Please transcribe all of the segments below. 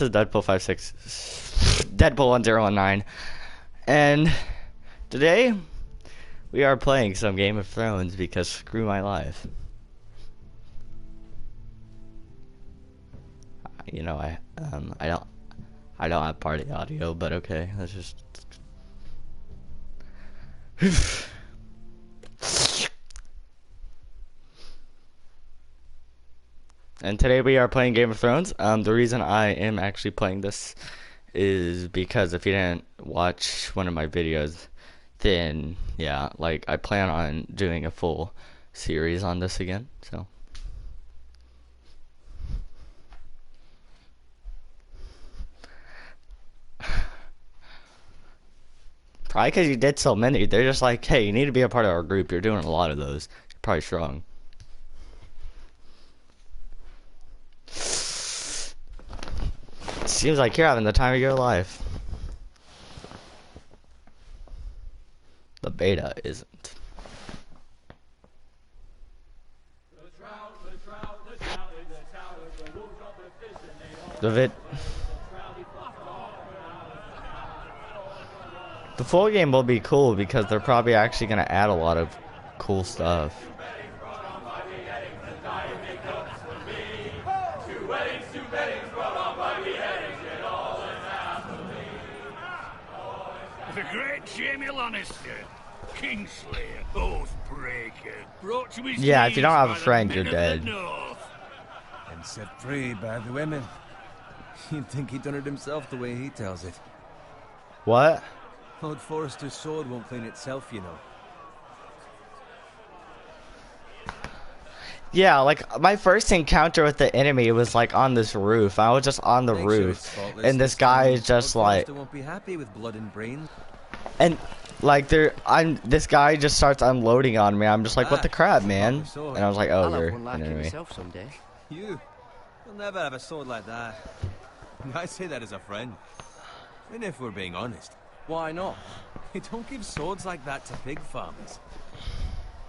This is Deadpool 1019, and today we are playing some Game of Thrones because screw my life. You know, I don't have party audio, but okay, let's just. And today we are playing Game of Thrones. The reason I am actually playing this is because if you didn't watch one of my videos, then yeah, like I plan on doing a full series on this again. So probably because you did so many, they're just like, hey, you need to be a part of our group. You're doing a lot of those. You're probably strong. Seems like you're having the time of your life. The beta isn't. The full game will be cool because they're probably actually going to add a lot of cool stuff. The great Jamie Lannister, Kingslayer, Oathbreaker, brought to his yeah, if you don't have a knees by friend, the you're men of dead. the North. And set free by the women. You'd think he'd done it himself the way he tells it. What? Lord Forrester's sword won't clean itself, you know. Yeah, like my first encounter with the enemy was like on this roof. I was just on the roof, and this guy is just like, won't be happy with blood and brains. and like this guy just starts unloading on me. I'm just like, what the crap, man? And I was like, oh, you're an enemy. Myself someday. You'll never have a sword like that. I say that as a friend. And if we're being honest, Why not? you don't give swords like that to pig farmers.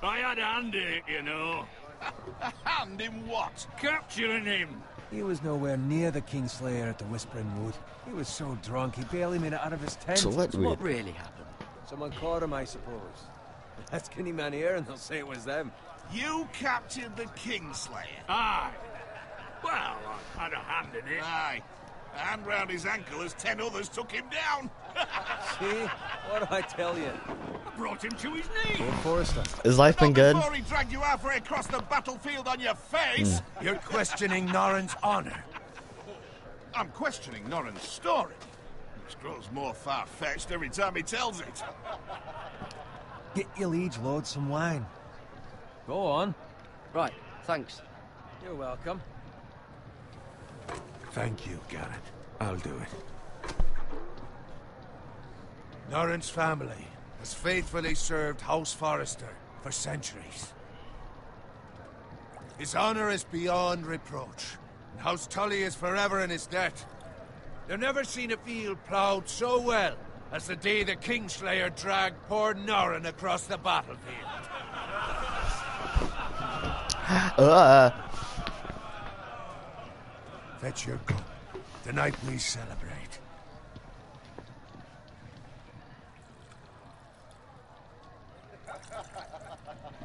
I had a hand in it, you know. A hand in what? Capturing him. He was nowhere near the Kingslayer at the Whispering Wood. He was so drunk he barely made it out of his tent. So what? What really happened? Someone caught him, I suppose. Ask any man here and they'll say it was them. You captured the Kingslayer. Aye. Well, I had a hand in it. Aye. A hand round his ankle as 10 others took him down. See? What do I tell you? I brought him to his knees. Lord Forrester. Has life been good? Before he dragged you halfway across the battlefield on your face. You're questioning Norrin's honor. I'm questioning Norrin's story. Which grows more far-fetched every time he tells it. Get your liege lord some wine. Go on. Right, thanks. You're welcome. Thank you, Garrett. I'll do it. Norrin's family has faithfully served House Forrester for centuries. His honor is beyond reproach, and House Tully is forever in his debt. They've never seen a field ploughed so well as the day the Kingslayer dragged poor Norrin across the battlefield. Fetch your gun. Tonight we celebrate.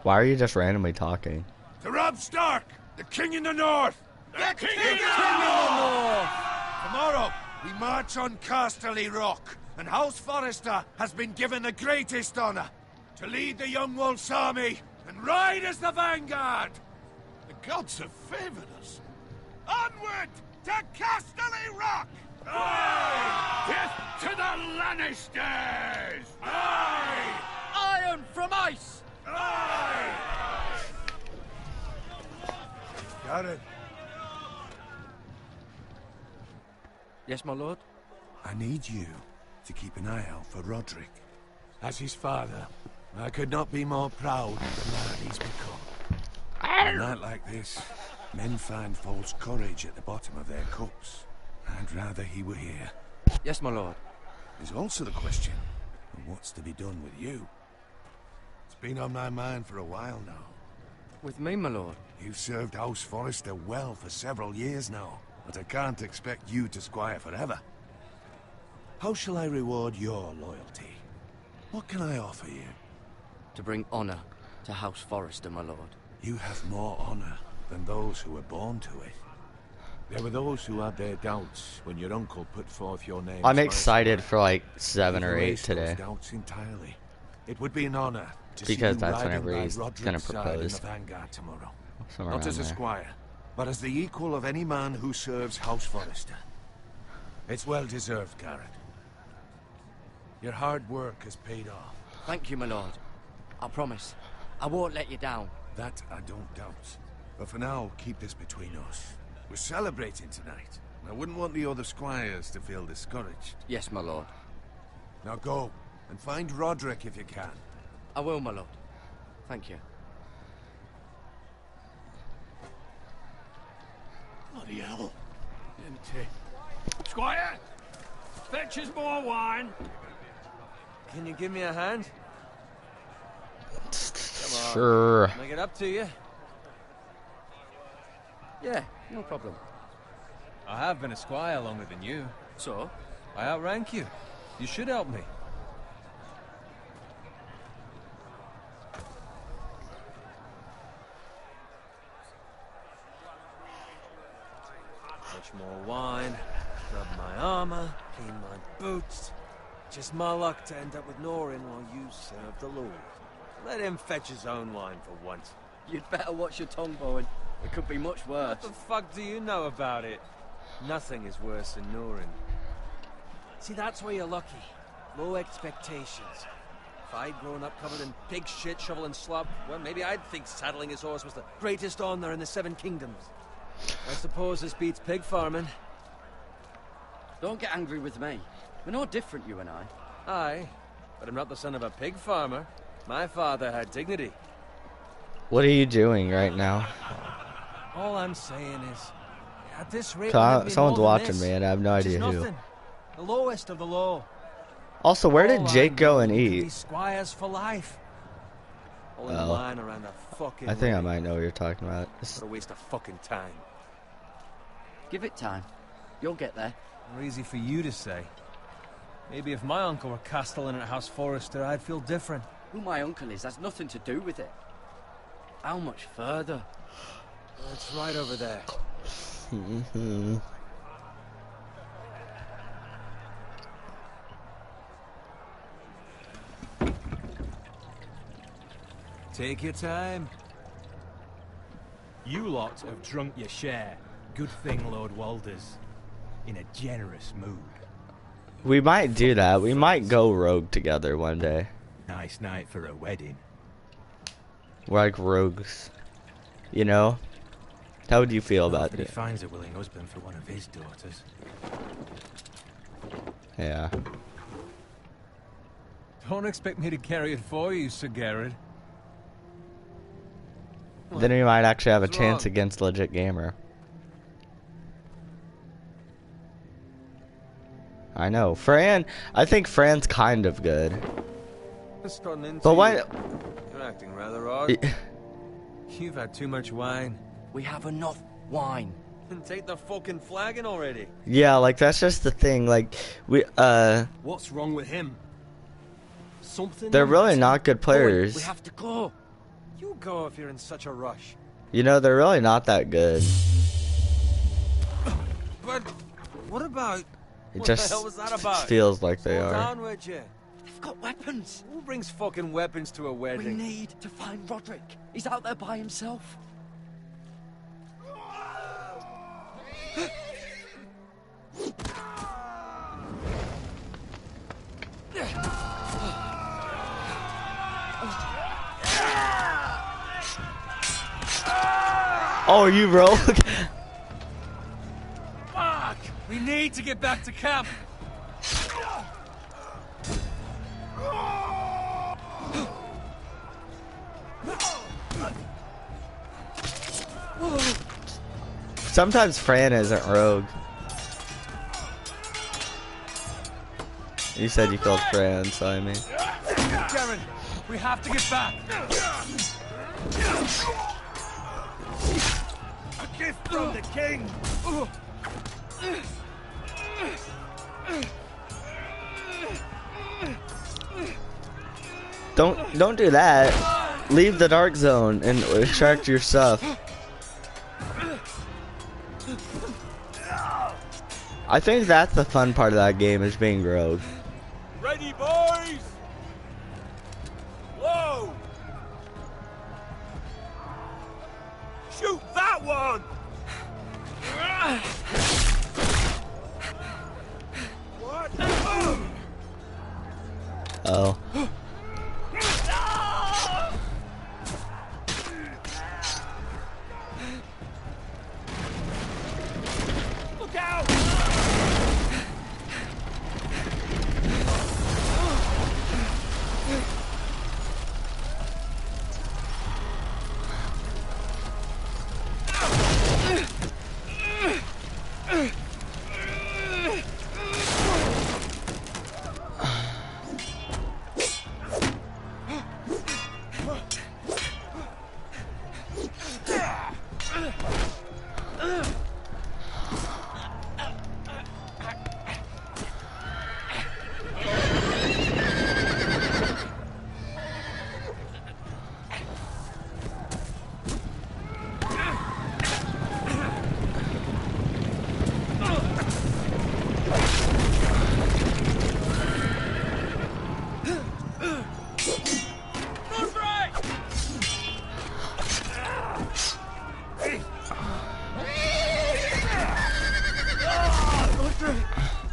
Why are you just randomly talking? To Robb Stark, the King in the North! The King in the North! Tomorrow, we march on Casterly Rock, and House Forrester has been given the greatest honor to lead the Young Wolf's army and ride as the vanguard! The gods have favored us. Onward to Casterly Rock! Aye! Death to the Lannisters! Aye! Iron from ice! Aye! Got it. Yes, my lord? I need you to keep an eye out for Roderick. As his father, I could not be more proud of the man he's become. On a night like this, men find false courage at the bottom of their cups. I'd rather he were here. Yes, my lord. There's also the question of what's to be done with you. It's been on my mind for a while now. With me, my lord. You've served House Forrester well for several years now. but I can't expect you to squire forever. How shall I reward your loyalty? What can I offer you? To bring honor to House Forrester, my lord. You have more honor than those who were born to it. There were those who had their doubts when your uncle put forth your name. I'm excited for like 7 or 8 today. Doubts entirely. It would be an honor to Because see that's you whenever riding by he's Roderick's gonna side in propose. the vanguard tomorrow. Somewhere Not as a around there. squire, but as the equal of any man who serves House Forrester. It's well deserved, Garrett. Your hard work has paid off. Thank you, my lord. I promise. I won't let you down. That I don't doubt. But for now, keep this between us. We're celebrating tonight. I wouldn't want the other squires to feel discouraged. Yes, my lord. Now go, and find Roderick if you can. I will, my lord. Thank you. Bloody hell. Empty. Squire! Fetch us more wine. Can you give me a hand? Come on. Sure. Make it up to you. Yeah, no problem. I have been a squire longer than you. So? I outrank you. You should help me. Much more wine, rub my armor, clean my boots. Just my luck to end up with Norin while you serve the Lord. Let him fetch his own wine for once. You'd better watch your tongue, Bowen. It could be much worse. What the fuck do you know about it? Nothing is worse than Norin. See, that's where you're lucky. Low expectations. If I'd grown up covered in pig shit, shovel and slop, well, maybe I'd think saddling his horse was the greatest honor in the Seven Kingdoms. I suppose this beats pig farming. Don't get angry with me. We're no different, you and I. Aye, but I'm not the son of a pig farmer. My father had dignity. What are you doing right now? All I'm saying is, at this rate, Someone's watching me and I have no idea who. Nothing. The lowest of the low. Also, where did All Jake I go and need to be eat? squires for life. All in Oh. line around a fucking I think I ring. might know what you're talking about. What a waste of fucking time. Give it time. You'll get there. More easy for you to say. Maybe if my uncle were castellan at House Forrester, I'd feel different. Who my uncle is has nothing to do with it. How much further? It's right over there. Take your time. You lot have drunk your share. Good thing Lord Walder's in a generous mood. We might do that. We might go rogue together one day. Nice night for a wedding. We're like rogues. You know? How would you feel about Hopefully it? he finds a willing husband for one of his daughters. Yeah. Don't expect me to carry it for you, Sir Garrett. Then we might actually have a What's chance wrong? against Legit Gamer. I know. Fran, I think Fran's kind of good. Just starting into But you. what? You're acting rather odd. You've had too much wine. We have enough wine. Then take the fucking flagon already. Yeah, like that's just the thing. Like What's wrong with him? Something? they're really not good Bowen, players. we have to go. You go if you're in such a rush. You know, they're really not that good. But what about... It What just the hell was that about? feels like they Slow are. down, would you? They've got weapons. Who brings fucking weapons to a We wedding? need to find Roderick. He's out there by himself. Oh, you rogue? Fuck! We need to get back to camp. Sometimes Fran isn't rogue. You said you killed Fran, so I mean. Garrett, we have to get back. A gift from the king! Don't do that. Leave the dark zone and extract your stuff. I think that's the fun part of that game, is being rogue. Ready, boys? Whoa! Shoot that one! What? Oh. Look out!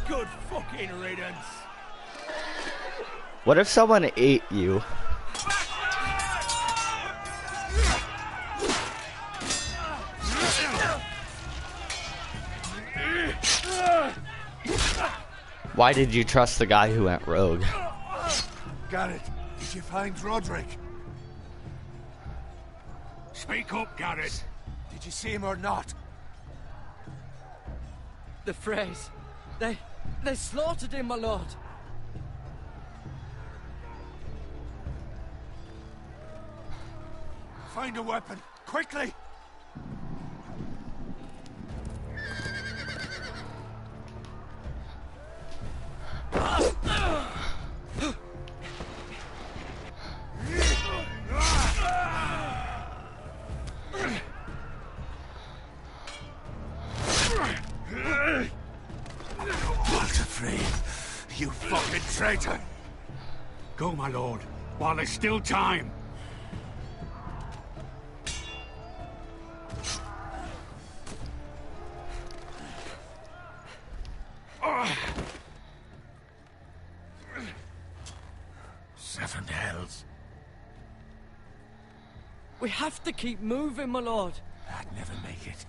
Good fucking riddance. What if someone ate you? Why did you trust the guy who went rogue? Garrett, did you find Roderick? Speak up, Garrett. Did you see him or not? The phrase. They slaughtered him, my lord. Find a weapon, quickly! You fucking traitor! Go, my lord, while there's still time. Seven hells. We have to keep moving, my lord. I'd never make it.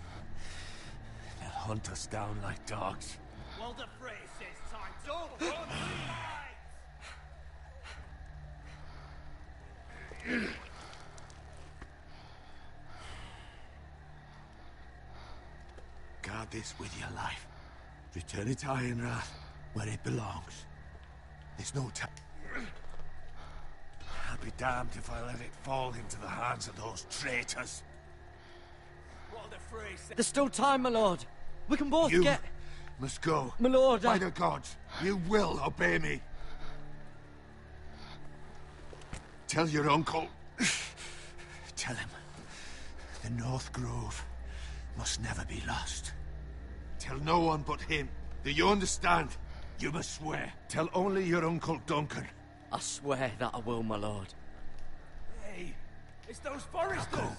They'll hunt us down like dogs. Well, the phrase says time. Don't run, Guard this with your life. Return it to Ironrath, where it belongs. There's no time. I'll be damned if I let it fall into the hands of those traitors. What the phrase says. There's still time, my lord. We can both You get... must go. My lord, By the gods, you will obey me. Tell your uncle. Tell him the North Grove must never be lost. Tell no one but him. Do you understand? You must swear. Tell only your Uncle Duncan. I swear that I will, my lord. Hey, it's those foresters. Go.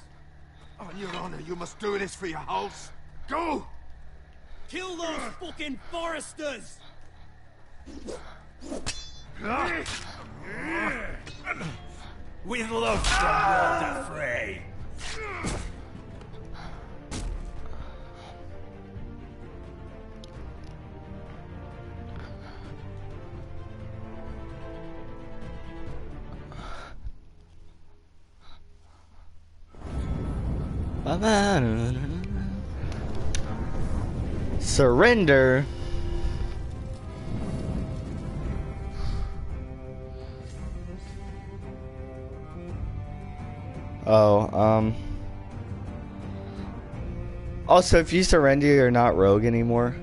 On your honor, you must do this for your house. Go! Kill those fucking foresters. With love from Lord Frey. Surrender. Oh, also, if you surrender, you're not rogue anymore.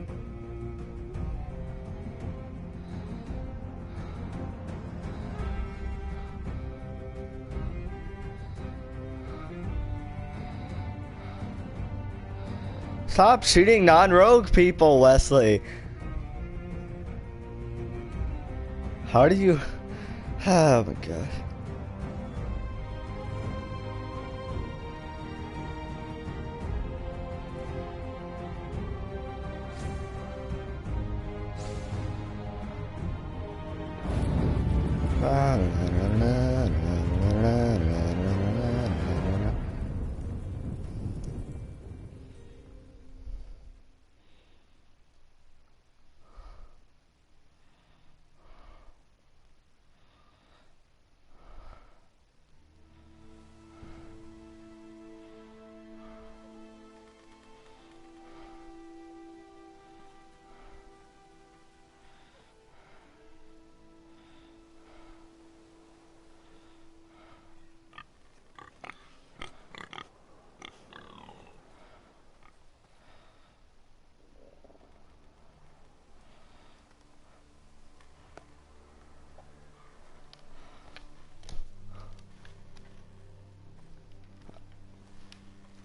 Stop shooting non-rogue people, Wesley. How do you... Oh my god.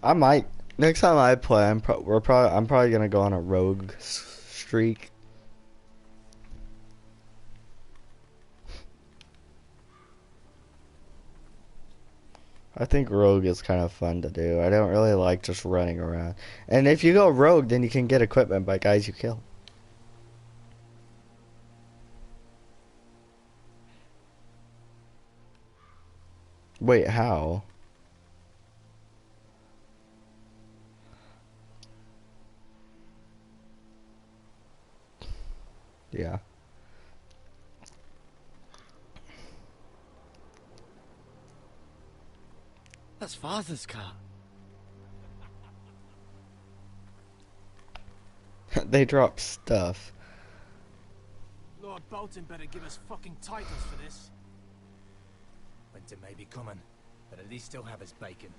I might next time I play. I'm probably gonna go on a rogue streak. I think rogue is kind of fun to do. I don't really like just running around. And if you go rogue, then you can get equipment by guys you kill. Wait, how? Yeah. That's Father's car. They drop stuff. Lord Bolton better give us fucking titles for this. Winter may be coming, but at least he'll have his bacon.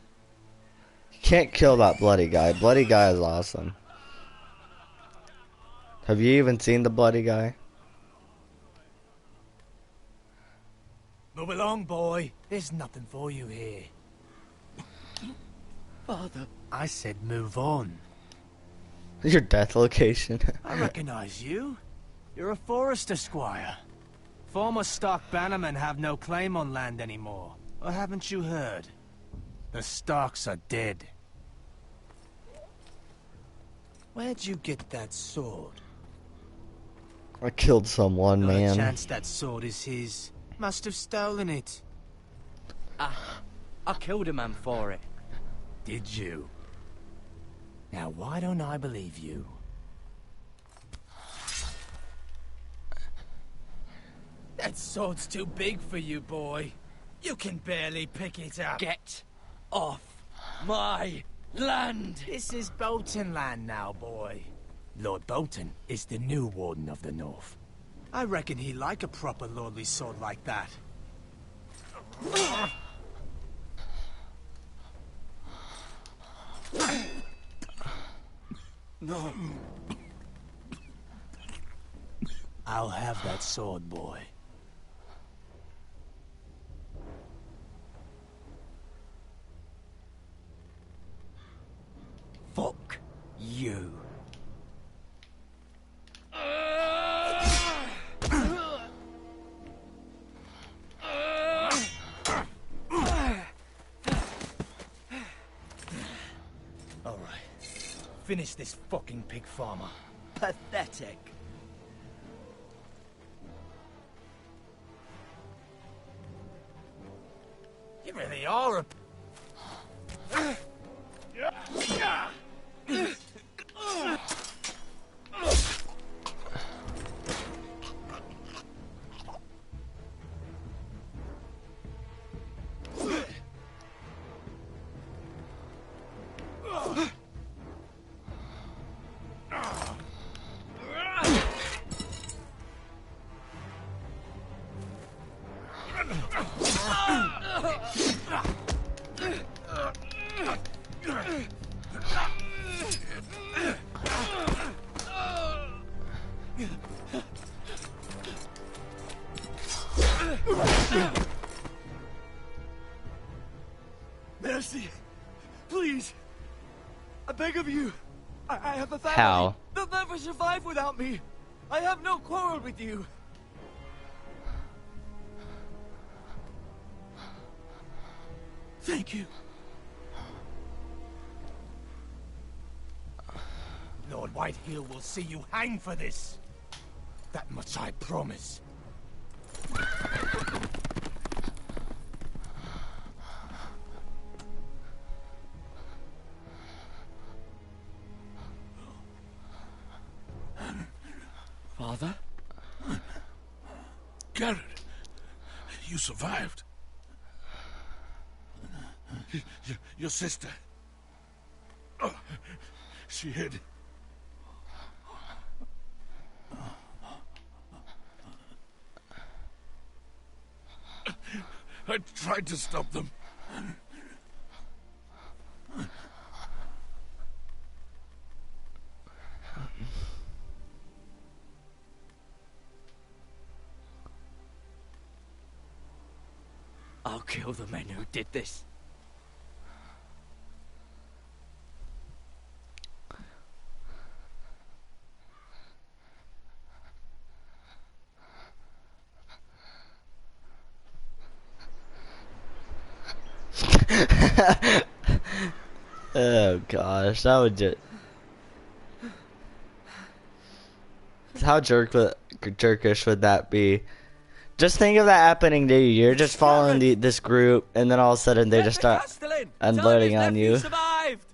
You can't kill that bloody guy. Bloody guy is awesome. Have you even seen the bloody guy? Move along, boy. There's nothing for you here. Father. I said move on. Your death location. I recognize you. You're a Forester squire. Former Stark bannermen have no claim on land anymore. Or haven't you heard? The Starks are dead. Where'd you get that sword? I killed someone, Not man. a chance that sword is his. Must have stolen it. I killed a man for it. Did you? Now why don't I believe you? That sword's too big for you, boy. You can barely pick it up. Get off my land! This is Bolton land now, boy. Lord Bolton is the new Warden of the North. I reckon he like a proper lordly sword like that. No. I'll have that sword, boy. Fuck you. All right. Finish this fucking pig farmer. Pathetic. You really are a... Mercy! Please! I beg of you! I have a family. How? They'll never survive without me. I have no quarrel with you. Thank you. Lord Whitehill will see you hang for this. That much I promise. Father? Garrett, you survived. Your sister. Oh, she hid. I tried to stop them. I'll kill the men who did this. Oh gosh, that would just how jerkish would that be? Just think of that happening to you. You're just following this group, and then all of a sudden they just start unloading on you. Survived.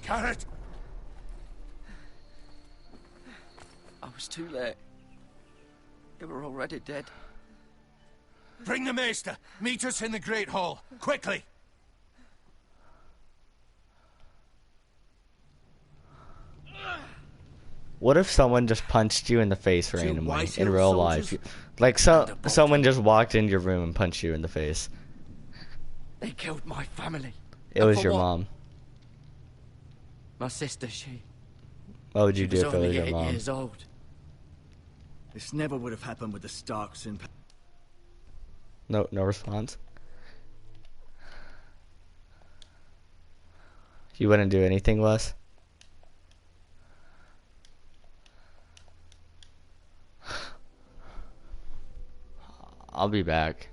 Garrett! I was too late. They were already dead. Bring the maester. Meet us in the Great Hall. Quickly! What if someone just punched you in the face randomly in real life? Like someone just walked into your room and punched you in the face. They killed my family. It And was for your what? mom. My sister, she What would you do was if it was only your 8 mom? years old. This never would have happened with the Starks in... No response. You wouldn't do anything, Wes? I'll be back.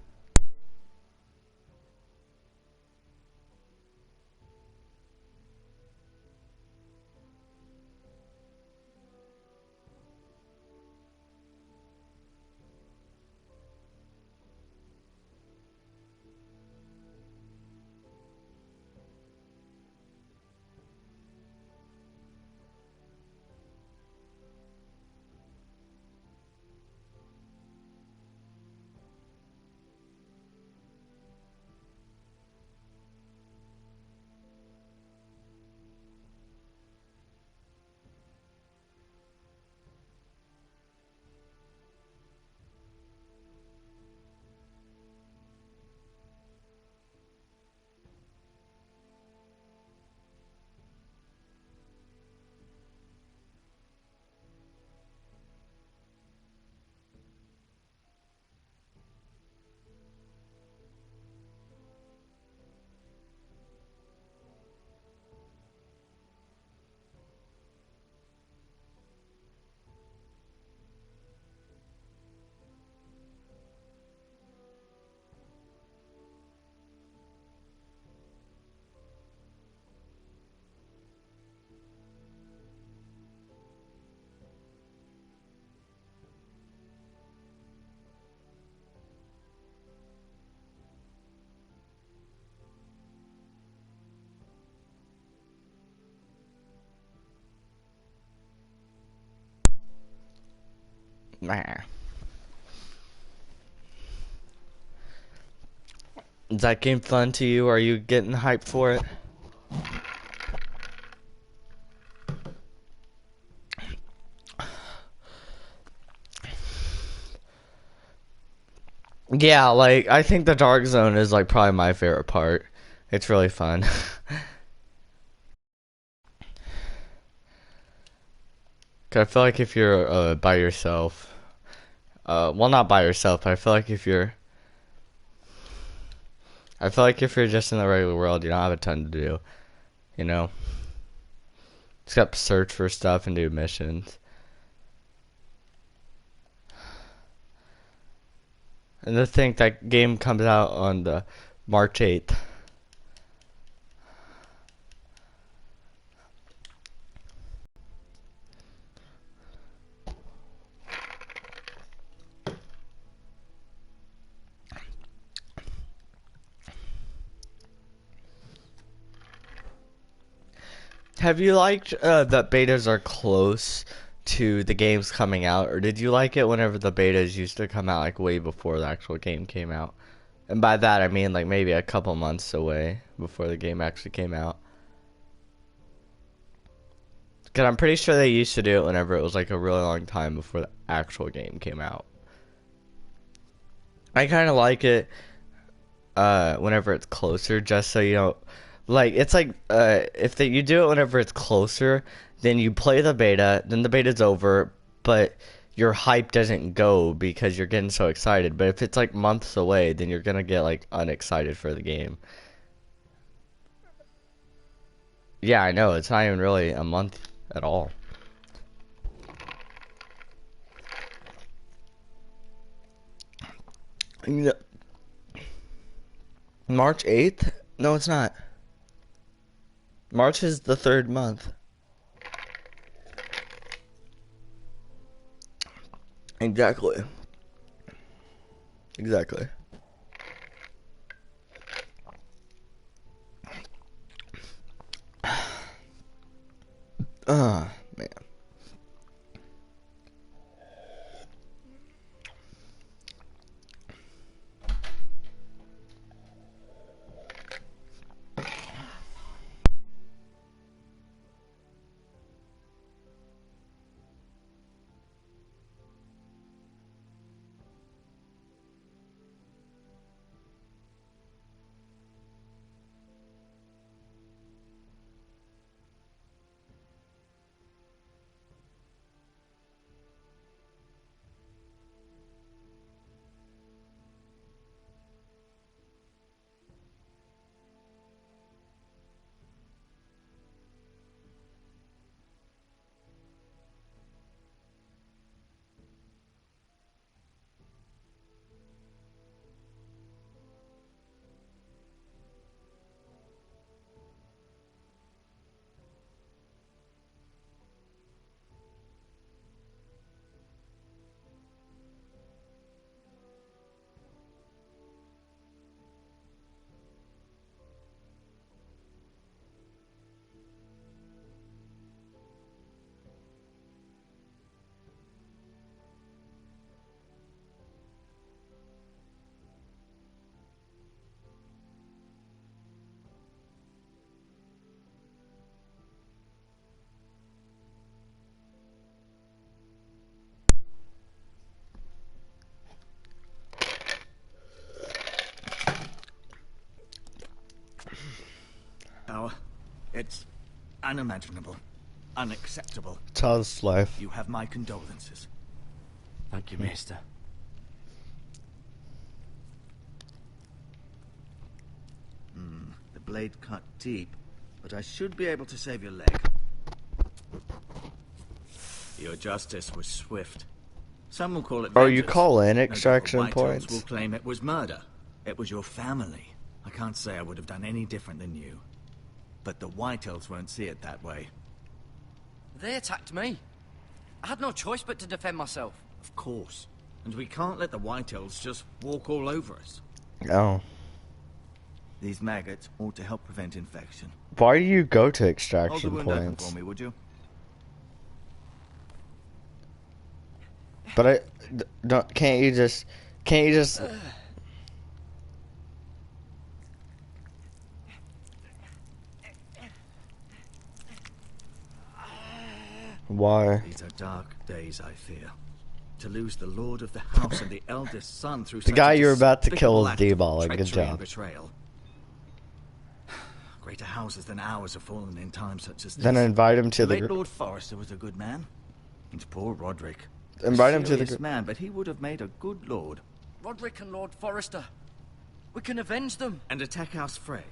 Nah. Is that game fun to you? Are you getting hyped for it? Yeah, like, I think the Dark Zone is, like, probably my favorite part. It's really fun. 'Cause I feel like if you're by yourself, Well, not by yourself, but I feel like if you're just in the regular world, you don't have a ton to do, you know? Except search for stuff and do missions. And to think that game comes out on the March 8th. Have you liked that betas are close to the games coming out, or did you like it whenever the betas used to come out, like way before the actual game came out? And by that I mean like maybe a couple months away before the game actually came out. Because I'm pretty sure they used to do it whenever it was like a really long time before the actual game came out. I kind of like it whenever it's closer, just so you know. Like, it's like, you do it whenever it's closer, then you play the beta, then the beta's over, but your hype doesn't go because you're getting so excited. But if it's like months away, then you're gonna get like unexcited for the game. Yeah, I know, it's not even really a month at all. You know, March 8th? No, it's not. March is the 3rd month. Exactly. Exactly. Man. Power. It's unimaginable. Unacceptable. Child's life. You have my condolences. Thank you, mister. The blade cut deep, but I should be able to save your leg. Your justice was swift. Some will call it Oh, you vengeance. call in No doubt the extraction Whitehills points? will claim it was murder. It was your family. I can't say I would have done any different than you. But the Whitehills won't see it that way. They attacked me. I had no choice but to defend myself. Of course. And we can't let the Whitehills just walk all over us. No. These maggots ought to help prevent infection. Why do you go to Hold the extraction wound open points? for me, would you? But can't you just why? These are dark days, I fear. To lose the lord of the house and the eldest son through The guy you're about to kill is despicable D-Ball. act of Good treachery and job. betrayal. Greater houses than ours have fallen in times such as this. Then invite him to The the late Lord Forrester was a good man. And poor Roderick. invite him to the serious group. man, but he would have made a good lord. Roderick and Lord Forrester. We can avenge them. And attack House Frey.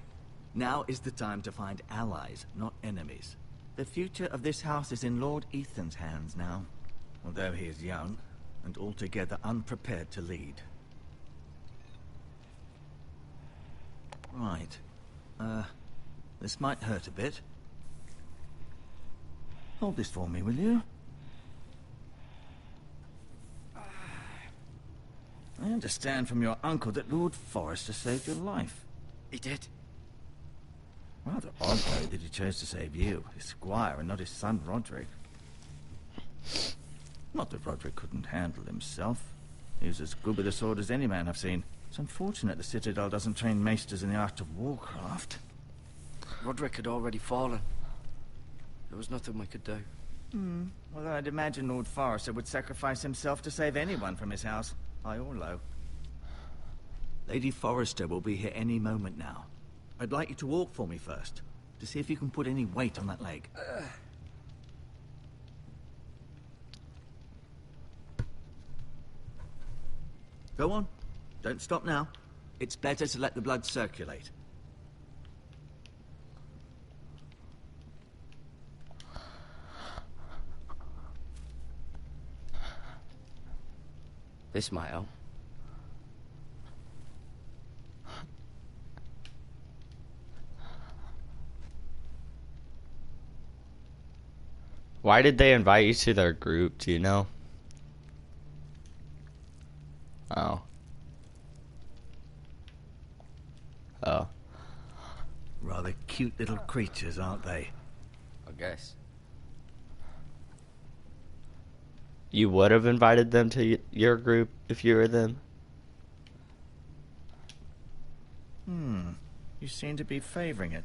Now is the time to find allies, not enemies. The future of this house is in Lord Ethan's hands now, although he is young and altogether unprepared to lead. Right. This might hurt a bit. Hold this for me, will you? I understand from your uncle that Lord Forrester saved your life. He did. Rather odd, though, that he chose to save you, his squire, and not his son Roderick. Not that Roderick couldn't handle himself. He was as good with a sword as any man I've seen. It's unfortunate the Citadel doesn't train maesters in the art of warcraft. Roderick had already fallen. There was nothing we could do. Although I'd imagine Lord Forrester would sacrifice himself to save anyone from his house, high or low. Lady Forrester will be here any moment now. I'd like you to walk for me first, to see if you can put any weight on that leg. Go on. Don't stop now. It's better to let the blood circulate. This might help. Why did they invite you to their group? Do you know? Oh. Oh. Rather cute little creatures, aren't they? I guess. You would have invited them to your group if you were them? You seem to be favoring it.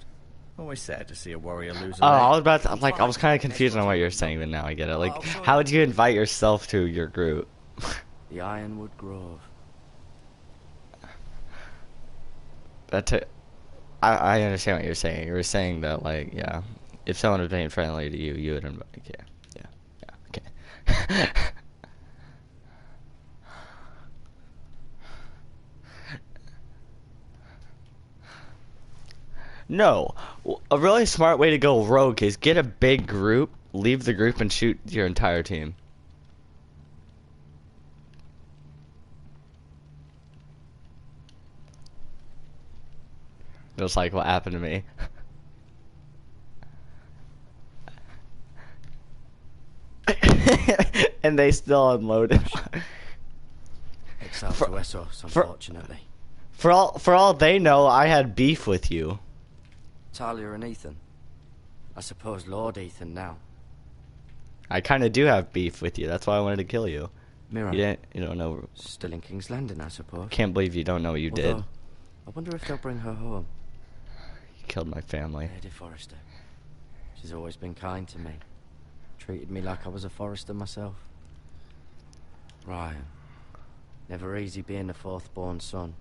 Always sad to see a warrior lose a Oh, leg. I was about to, like, I was kind of confused on what you were saying, but now I get it. Like, how would you invite yourself to your group? The Ironwood Grove. I understand what you're saying. You were saying that, like, yeah, if someone was being friendly to you, you would invite. Yeah, okay. No, a really smart way to go rogue is get a big group, leave the group, and shoot your entire team. Just like what happened to me. And they still unloaded. Exiled to Essos, unfortunately. For all they know, I had beef with you. Talia and Ethan. I suppose Lord Ethan now. I kind of do have beef with you. That's why I wanted to kill you. Mira. You don't know. Still in King's Landing, I suppose. Can't believe you don't know what you did. Although, I wonder if they'll bring her home. You killed my family. Lady Forrester. She's always been kind to me. Treated me like I was a Forrester myself. Ryan. Never easy being the fourth-born son.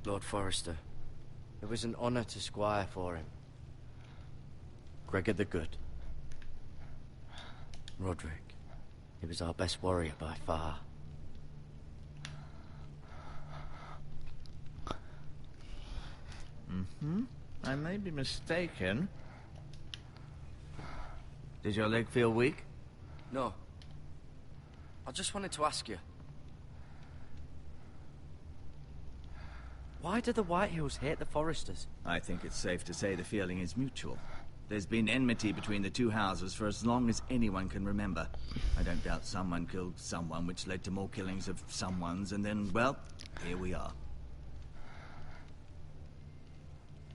Lord Forrester. It was an honour to squire for him. Gregor the Good. Roderick. He was our best warrior by far. I may be mistaken. Did your leg feel weak? No. I just wanted to ask you. Why do the Whitehills hate the Forresters? I think it's safe to say the feeling is mutual. There's been enmity between the two houses for as long as anyone can remember. I don't doubt someone killed someone, which led to more killings of someones, and then, well, here we are.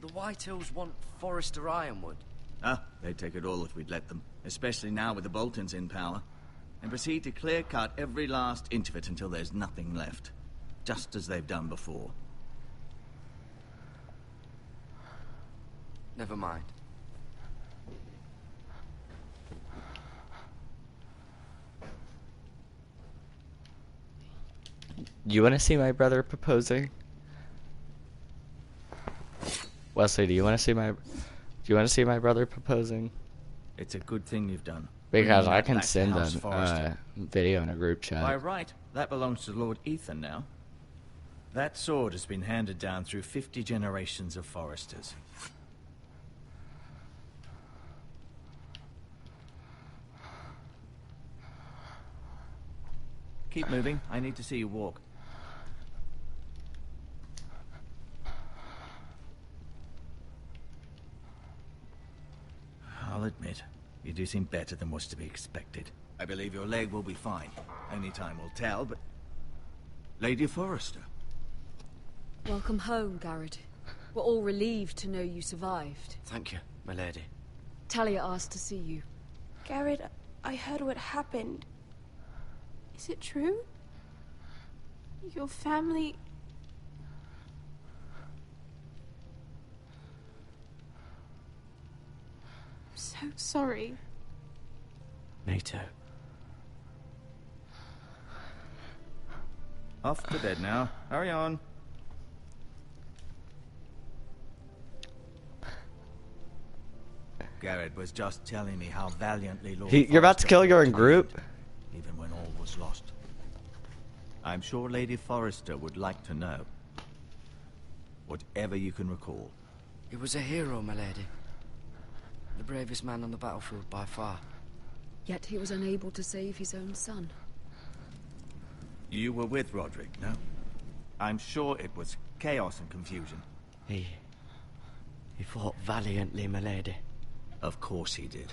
The Whitehills want Forrester Ironwood. Ah, they'd take it all if we'd let them, especially now with the Boltons in power, and proceed to clear-cut every last inch of it until there's nothing left, just as they've done before. Never mind. You want to see my brother proposing? Wesley, do you want to see my brother proposing? It's a good thing you've done. Because Bringing I that can back to send House a Forrester. video in a group chat. By right, that belongs to Lord Ethan now. That sword has been handed down through 50 generations of Forresters. Keep moving. I need to see you walk. I'll admit, you do seem better than was to be expected. I believe your leg will be fine. Only time will tell, but... Lady Forrester. Welcome home, Garrett. We're all relieved to know you survived. Thank you, my lady. Talia asked to see you. Garrett, I heard what happened. Is it true? Your family... I'm so sorry. Me too. Off to bed now. Hurry on. Garrett was just telling me how valiantly Lord You're about to Forrester kill your fought group? even when all was lost. I'm sure Lady Forrester would like to know. Whatever you can recall. He was a hero, my lady. The bravest man on the battlefield by far. Yet he was unable to save his own son. You were with Roderick, no? I'm sure it was chaos and confusion. He fought valiantly, my lady. Of course he did.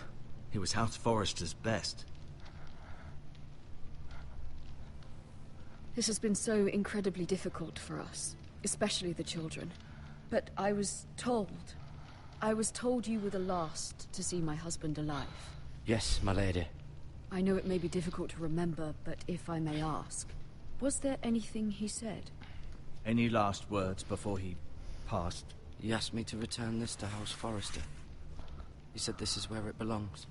He was House Forrester's best. This has been so incredibly difficult for us, especially the children. But I was told you were the last to see my husband alive. Yes, my lady. I know it may be difficult to remember, but if I may ask, was there anything he said? Any last words before he passed? He asked me to return this to House Forrester. He said this is where it belongs.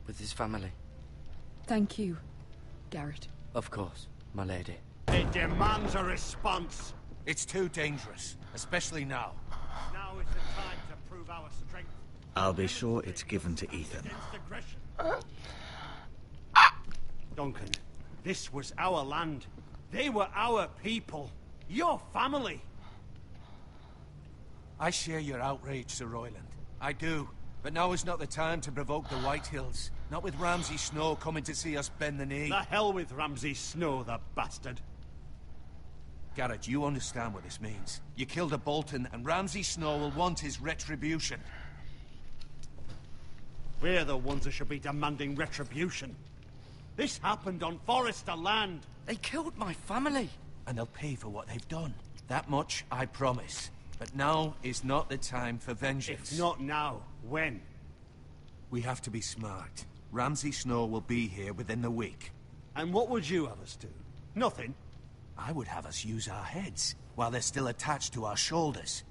With his family. Thank you, Garrett. Of course, my lady. It demands a response. It's too dangerous, especially now. Now is the time to prove our strength. I'll be sure it's given to Ethan. Against aggression. Duncan, this was our land. They were our people. Your family. I share your outrage, Sir Royland. I do. But now is not the time to provoke the Whitehills. Not with Ramsay Snow coming to see us bend the knee. The hell with Ramsay Snow, the bastard. Garrett, you understand what this means. You killed a Bolton, and Ramsay Snow will want his retribution. We're the ones that should be demanding retribution. This happened on Forrester land. They killed my family. And they'll pay for what they've done. That much, I promise. But now is not the time for vengeance. If not now, when? We have to be smart. Ramsay Snow will be here within the week. And what would you have us do? Nothing. I would have us use our heads, while they're still attached to our shoulders.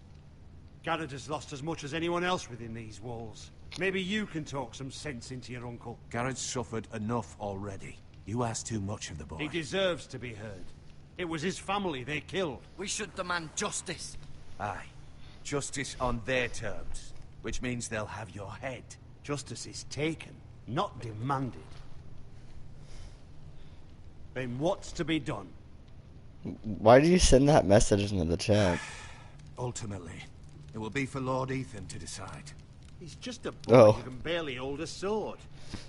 Garrett has lost as much as anyone else within these walls. Maybe you can talk some sense into your uncle. Garrett's suffered enough already. You ask too much of the boy. He deserves to be heard. It was his family they killed. We should demand justice. Aye. Justice on their terms. Which means they'll have your head. Justice is taken, not demanded. Then what's to be done? Why did you send that message into the chat? Ultimately, it will be for Lord Ethan to decide. He's just a boy who can barely hold a sword.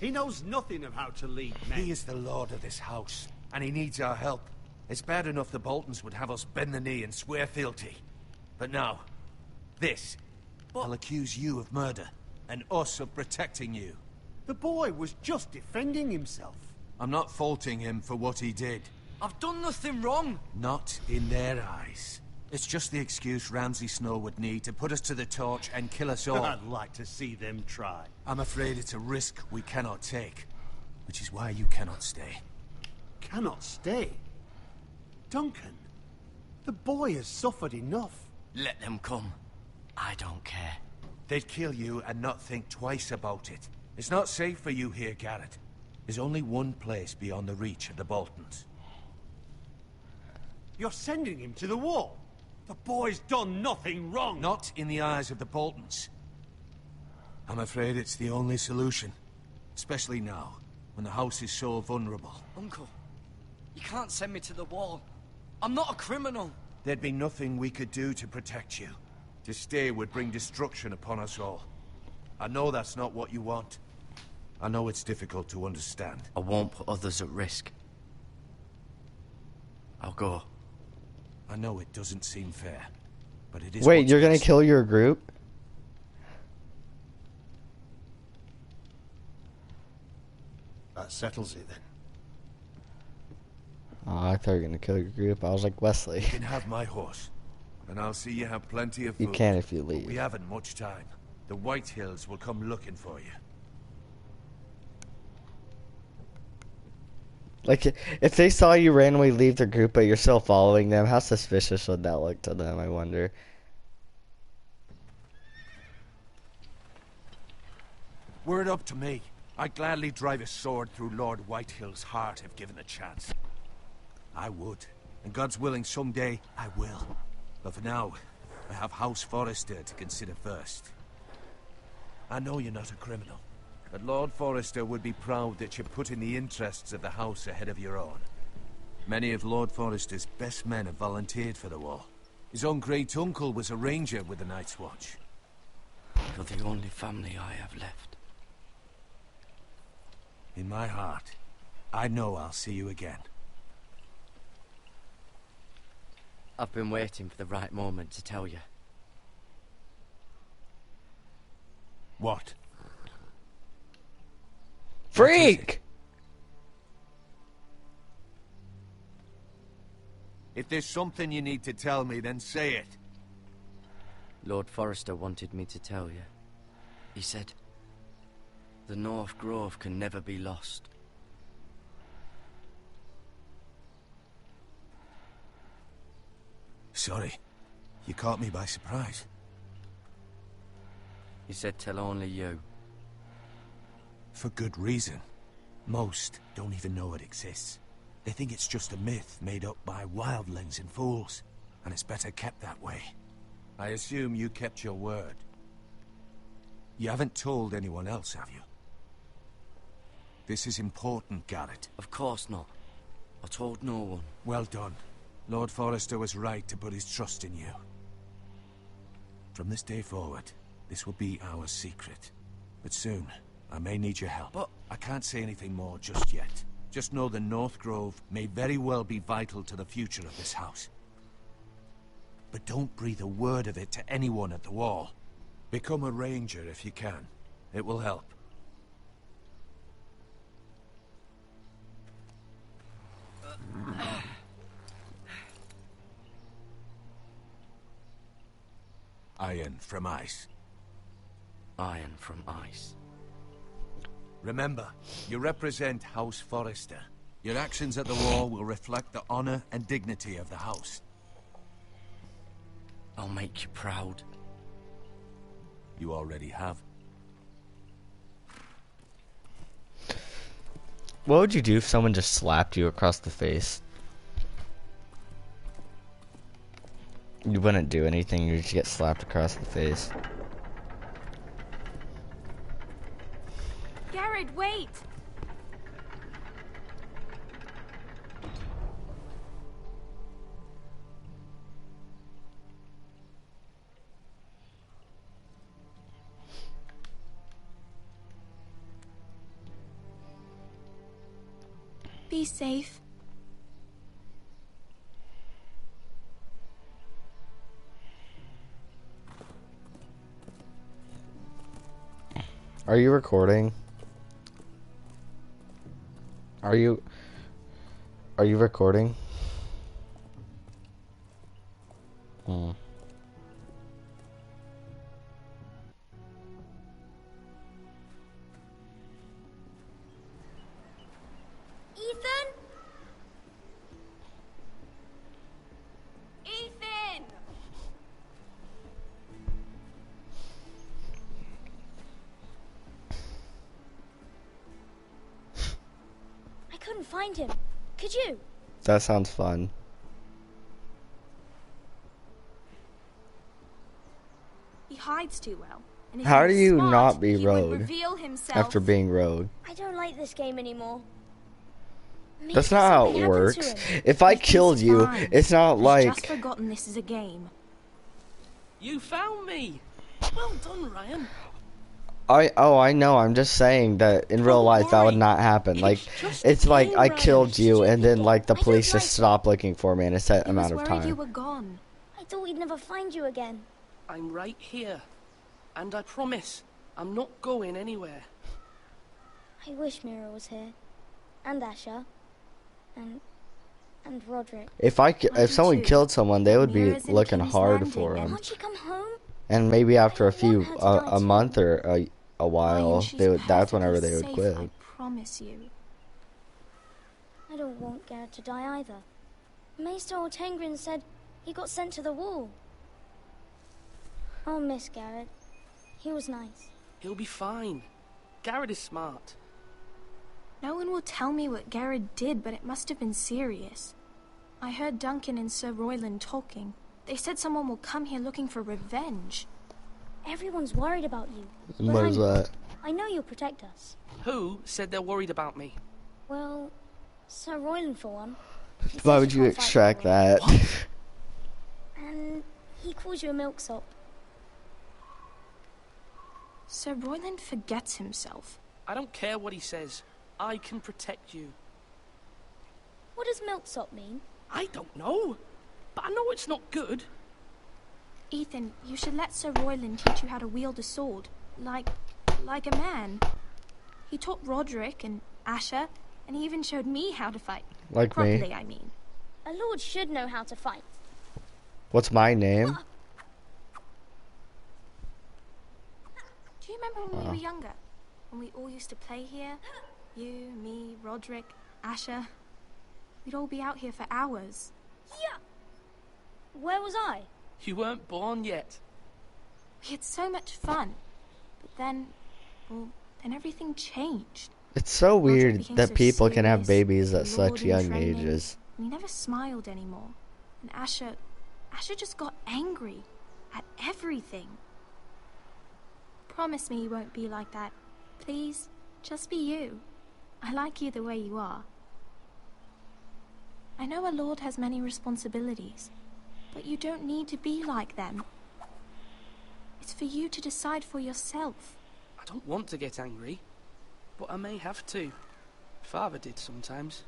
He knows nothing of how to lead men. He is the lord of this house, and he needs our help. It's bad enough the Boltons would have us bend the knee and swear fealty. But now, this. I'll accuse you of murder, and us of protecting you. The boy was just defending himself. I'm not faulting him for what he did. I've done nothing wrong. Not in their eyes. It's just the excuse Ramsay Snow would need to put us to the torch and kill us all. I'd like to see them try. I'm afraid it's a risk we cannot take, which is why you cannot stay. Cannot stay? Duncan, the boy has suffered enough. Let them come. I don't care. They'd kill you and not think twice about it. It's not safe for you here, Garrett. There's only one place beyond the reach of the Boltons. You're sending him to the wall. The boy's done nothing wrong. Not in the eyes of the Boltons. I'm afraid it's the only solution. Especially now, when the house is so vulnerable. Uncle, you can't send me to the wall. I'm not a criminal. There'd be nothing we could do to protect you. To stay would bring destruction upon us all. I know that's not what you want. I know it's difficult to understand. I won't put others at risk. I'll go. I know it doesn't seem fair, but it is. Wait, you're gonna kill your group? That settles it then. Oh, I thought you were gonna kill your group. I was like, Wesley. You can have my horse, and I'll see you have plenty of food. You can if you But leave. we haven't much time. The White Hills will come looking for you. Like, if they saw you randomly leave the group, but you're still following them, how suspicious would that look to them, I wonder? Were it up to me, I'd gladly drive a sword through Lord Whitehill's heart if given the chance. I would. And God's willing, someday, I will. But for now, I have House Forrester to consider first. I know you're not a criminal, but Lord Forrester would be proud that you're putting the interests of the house ahead of your own. Many of Lord Forrester's best men have volunteered for the war. His own great-uncle was a ranger with the Night's Watch. You're the only family I have left. In my heart, I know I'll see you again. I've been waiting for the right moment to tell you. What? Freak! If there's something you need to tell me, then say it. Lord Forrester wanted me to tell you. He said, the North Grove can never be lost. Sorry. You caught me by surprise. He said tell only you. For good reason. Most don't even know it exists. They think it's just a myth made up by wildlings and fools, and it's better kept that way. I assume you kept your word. You haven't told anyone else, have you? This is important, Garrett. Of course not. I told no one. Well done. Lord Forrester was right to put his trust in you. From this day forward, this will be our secret. But soon, I may need your help. But I can't say anything more just yet. Just know the North Grove may very well be vital to the future of this house. But don't breathe a word of it to anyone at the wall. Become a ranger if you can. It will help. Iron from ice. Iron from ice. Remember, you represent House Forrester. Your actions at the war will reflect the honor and dignity of the house. I'll make you proud. You already have. What would you do if someone just slapped you across the face? You wouldn't do anything, you just get slapped across the face. Garrett, wait! Be safe. Are you recording? Are you recording? Hmm. Ethan? Ethan! I couldn't find him. Could you? That sounds fun. He hides too well. And if How he do was you smart, not be he would rogue reveal himself. after being rogue? I don't like this game anymore. Maybe That's not how it something happened to works. him. If I Ethan's killed you, fine. it's not He's like... just forgotten this is a game. You found me. Well done, Ryan. I know. I'm just saying that in real life that would not happen. Like, it's like I killed you, and then like the police just stop looking for me in a set amount of I was worried you time. were gone. I thought we'd never find you again. I'm right here. And I promise, I'm not going anywhere. I wish Mira was here. And Asher. And Roderick. If someone killed someone, they would be looking hard for him. Can't she come home? And maybe after a month or a while, that's whenever they would quit. I promise you. I don't want Garrett to die either. Maester Ortengrin said he got sent to the wall. I'll miss Garrett. He was nice. He'll be fine. Garrett is smart. No one will tell me what Garrett did, but it must have been serious. I heard Duncan and Sir Royland talking. They said someone will come here looking for revenge. Everyone's worried about you. What is that? I know you'll protect us. Who said they're worried about me? Well, Sir Royland for one. Why would you extract that? And he calls you a milksop. Sir Royland forgets himself. I don't care what he says. I can protect you. What does milksop mean? I don't know. But I know it's not good. Ethan, you should let Sir Royland teach you how to wield a sword. Like a man. He taught Roderick and Asher, and he even showed me how to fight. Like properly, me. I mean. A lord should know how to fight. What's my name? Do you remember when we were younger? When we all used to play here? You, me, Roderick, Asher. We'd all be out here for hours. Yeah. Where was I? You weren't born yet. We had so much fun. But then, well, then everything changed. It's so weird became that so people can have serious, babies at lord such in young training. ages. We never smiled anymore. And Asher just got angry at everything. Promise me you won't be like that. Please, just be you. I like you the way you are. I know a lord has many responsibilities, but you don't need to be like them. It's for you to decide for yourself. I don't want to get angry, but I may have to. Father did sometimes.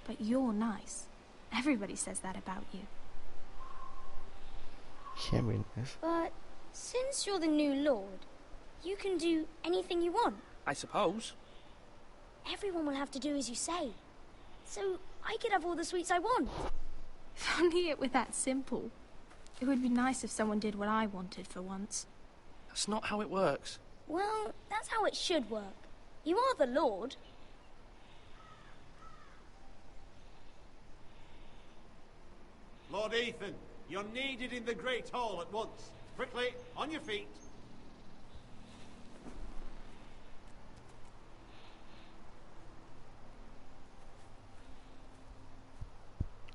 But you're nice. Everybody says that about you. Can't be nice. But since you're the new lord, you can do anything you want. I suppose. Everyone will have to do as you say. So I could have all the sweets I want. If only it were that simple. It would be nice if someone did what I wanted for once. That's not how it works. Well, that's how it should work. You are the lord. Lord Ethan, you're needed in the Great Hall at once. Quickly, on your feet.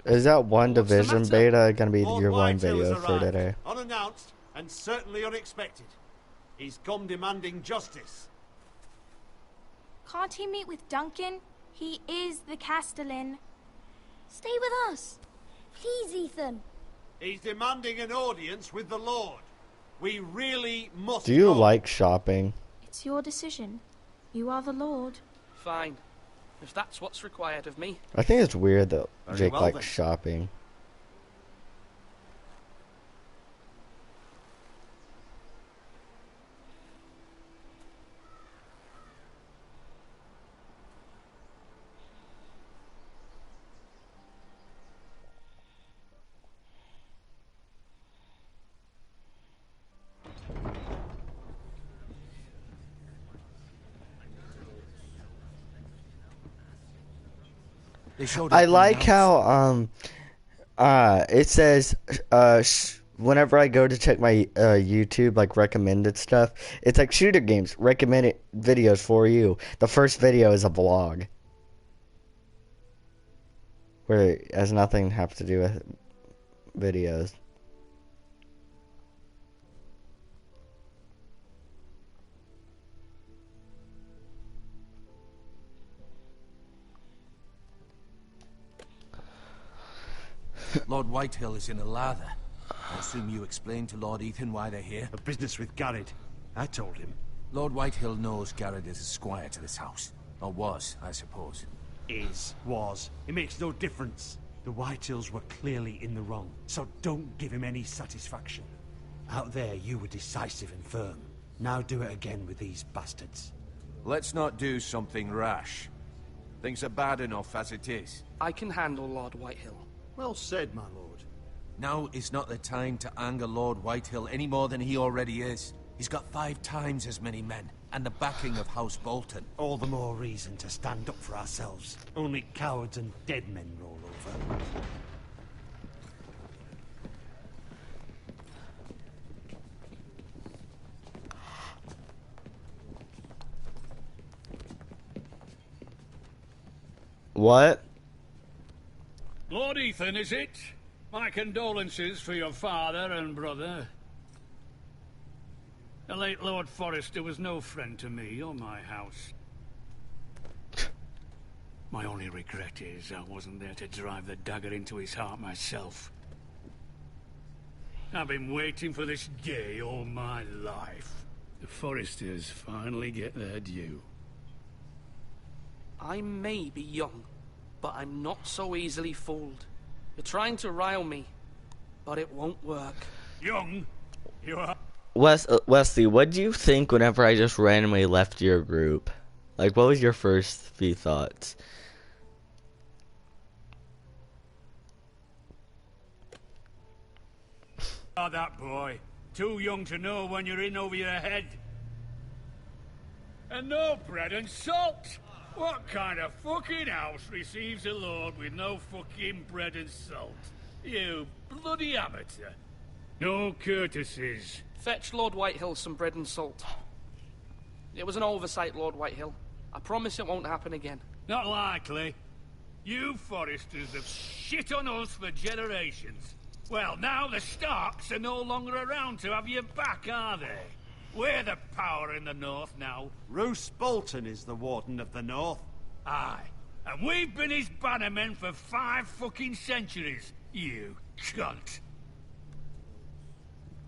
Is that one What's the division matter? beta gonna be Lord your one Whitetail has video for arrived, today? unannounced and certainly unexpected. He's come demanding justice. Can't he meet with Duncan? He is the Castellan. Stay with us. Please, Ethan. He's demanding an audience with the Lord. We really must Do you go. like shopping? It's your decision. You are the Lord. Fine. If that's what's required of me. I think it's weird that Very Jake well, likes then. shopping. I like how it says whenever I go to check my YouTube like recommended stuff, it's like shooter games recommended videos for you. The first video is a vlog where it has nothing have to do with videos. Lord Whitehill is in a lather. I assume you explained to Lord Ethan why they're here? A business with Garrett. I told him. Lord Whitehill knows Garrett is a squire to this house. Or was, I suppose. Was. It makes no difference. The Whitehills were clearly in the wrong, so don't give him any satisfaction. Out there, you were decisive and firm. Now do it again with these bastards. Let's not do something rash. Things are bad enough as it is. I can handle Lord Whitehill. Well said, my lord. Now is not the time to anger Lord Whitehill any more than he already is. He's got 5 times as many men, and the backing of House Bolton. All the more reason to stand up for ourselves. Only cowards and dead men roll over. What? Lord Ethan, is it? My condolences for your father and brother. The late Lord Forrester was no friend to me or my house. My only regret is I wasn't there to drive the dagger into his heart myself. I've been waiting for this day all my life. The Forresters finally get their due. I may be young, but I'm not so easily fooled. You're trying to rile me, but it won't work. Young? You are... Wesley, what do you think whenever I just randomly left your group? Like, what was your first few thoughts? Oh, that boy. Too young to know when you're in over your head. And no bread and salt! What kind of fucking house receives a lord with no fucking bread and salt? You bloody amateur. No courtesies. Fetch Lord Whitehill some bread and salt. It was an oversight, Lord Whitehill. I promise it won't happen again. Not likely. You Forresters have shit on us for generations. Well, now the Starks are no longer around to have your back, are they? We're the power in the north now. Roose Bolton is the Warden of the North. Aye. And we've been his bannermen for 5 fucking centuries, you cunt.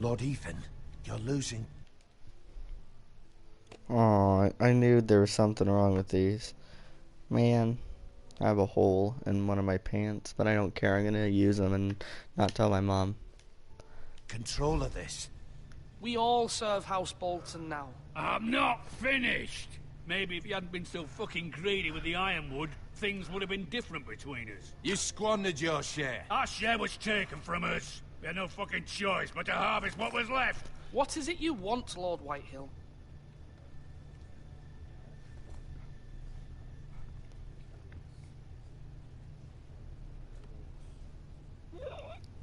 Lord Ethan, you're losing. Oh, I knew there was something wrong with these. Man, I have a hole in one of my pants, but I don't care. I'm gonna use them and not tell my mom. Control of this. We all serve House Bolton now. I'm not finished. Maybe if you hadn't been so fucking greedy with the ironwood, things would have been different between us. You squandered your share. Our share was taken from us. We had no fucking choice but to harvest what was left. What is it you want, Lord Whitehill?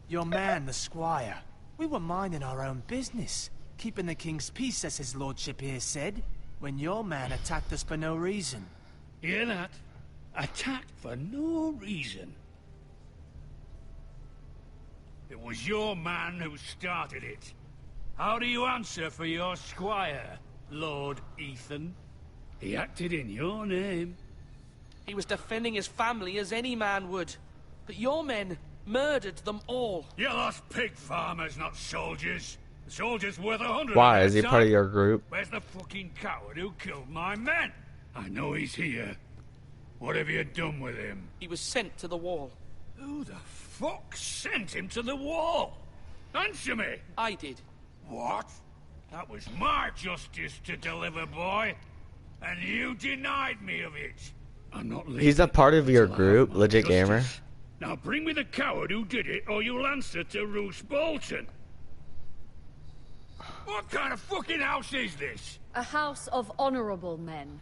Your man, the squire. We were minding our own business, keeping the king's peace, as his lordship here said, when your man attacked us for no reason. Hear that? Attacked for no reason. It was your man who started it. How do you answer for your squire, Lord Ethan? He acted in your name. He was defending his family as any man would. But your men murdered them all. You lost pig farmers, not soldiers. The soldiers worth 100. Why? Is he part of your group? Where's the fucking coward who killed my men? I know he's here. What have you done with him? He was sent to the wall. Who the fuck sent him to the wall? Answer me! I did. What? That was my justice to deliver, boy. And you denied me of it. I'm not leaving. He's a part of your group, Legit Gamer. Now bring me the coward who did it, or you'll answer to Roose Bolton. What kind of fucking house is this? A house of honorable men.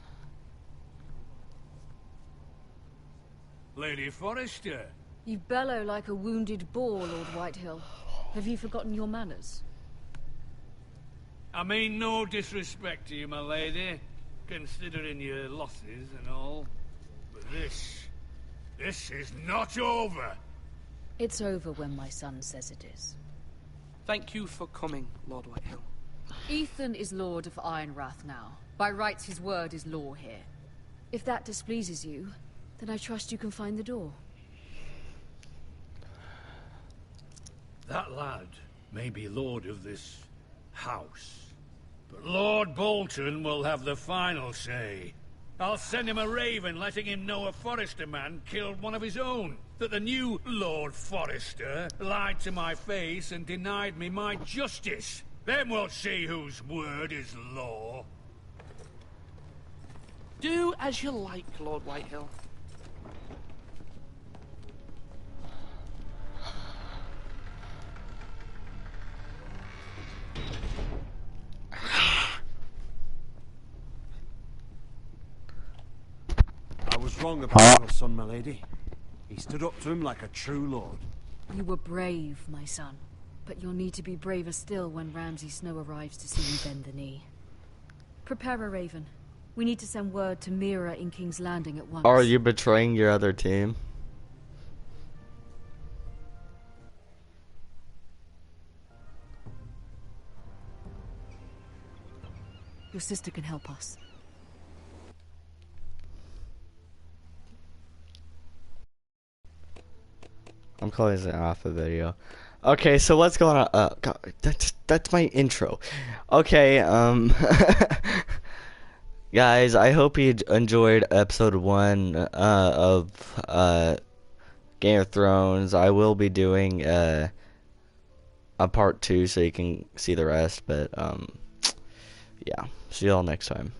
Lady Forrester. You bellow like a wounded boar, Lord Whitehill. Have you forgotten your manners? I mean no disrespect to you, my lady, considering your losses and all. But this is not over. It's over when my son says it is. Thank you for coming, Lord Whitehill. Ethan is Lord of Ironrath now. By rights, his word is law here. If that displeases you, then I trust you can find the door. That lad may be lord of this house, but Lord Bolton will have the final say. I'll send him a raven letting him know a Forrester man killed one of his own. That the new Lord Forrester lied to my face and denied me my justice. Then we'll see whose word is law. Do as you like, Lord Whitehill. I was wrong about your son, my lady. He stood up to him like a true lord. You were brave, my son. But you'll need to be braver still when Ramsay Snow arrives to see you bend the knee. Prepare a raven. We need to send word to Mira in King's Landing at once. Are you betraying your other team? Your sister can help us. I'm closing off a video. Okay, so what's going on? God, that's my intro. Okay, guys, I hope you enjoyed episode 1 of Game of Thrones. I will be doing a part 2 so you can see the rest, but yeah, see y'all next time.